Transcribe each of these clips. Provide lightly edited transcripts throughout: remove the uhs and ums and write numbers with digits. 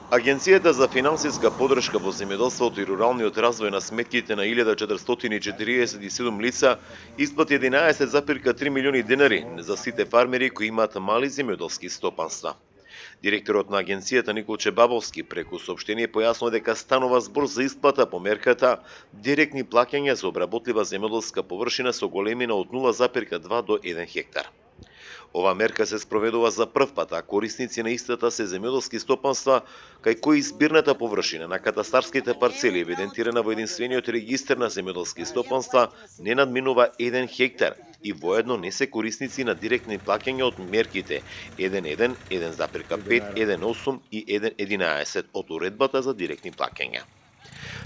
Агенцијата за финансиска поддршка во земјоделството и руралниот развој на сметките на 1447 лица исплати 11,3 милиони денари за сите фармери кои имаат мали земјоделски стопанства. Директорот на агенцијата Николче Бабовски преку соопштение појаснува дека станува збор за исплата по мерката директни плаќања за обработлива земјоделска површина со големина од 0,2 до 1 хектар. Ова мерка се спроведува за прв пат, а корисници на истата се земјоделски стопанства кај кои збирната површина на катастарските парцели евидентирана во единствениот регистар на земјоделски стопанства не надминува 1 хектар и воедно не се корисници на директни плаќања од мерките 1.1, 1.5, 1.8 и 1.11 од уредбата за директни плаќања.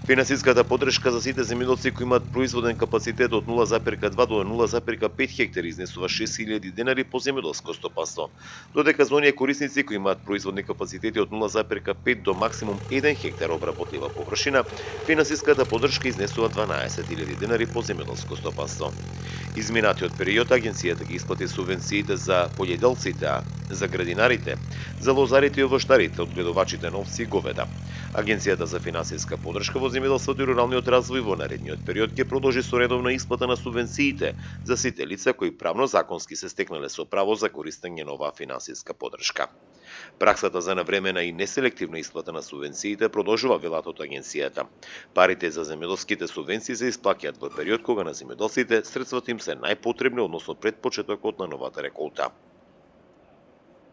Финансиската поддршка за сите земјоделци кои имаат производен капацитет од 0,2 до 0,5 хектари изнесува 6.000 денари по земјоделско стопанство, додека за оние корисници кои имаат производни капацитети од 0,5 до максимум 1 хектар обработлива површина, финансиската поддршка изнесува 12.000 денари по земјоделско стопанство. Изминатиот период агенцијата ги исплати субвенциите за пољеделците, за градинарите, за лозарите и овоштарите, одгледувачите на овци и говеда. Агенцијата за финансиска поддршка во земјоделството и руралниот развој во наредниот период ќе продолжи со редовна исплата на субвенциите за сите лица кои правно законски се стекнале со право за користење на оваа финансиска поддршка. Праксата за навремена и неселективна исплата на субвенциите продолжува, велат од агенцијата. Парите за земјоделските субвенции се исплаќаат во период кога на земјоделците средствата им се најпотребни, односно пред почетокот на новата реколта.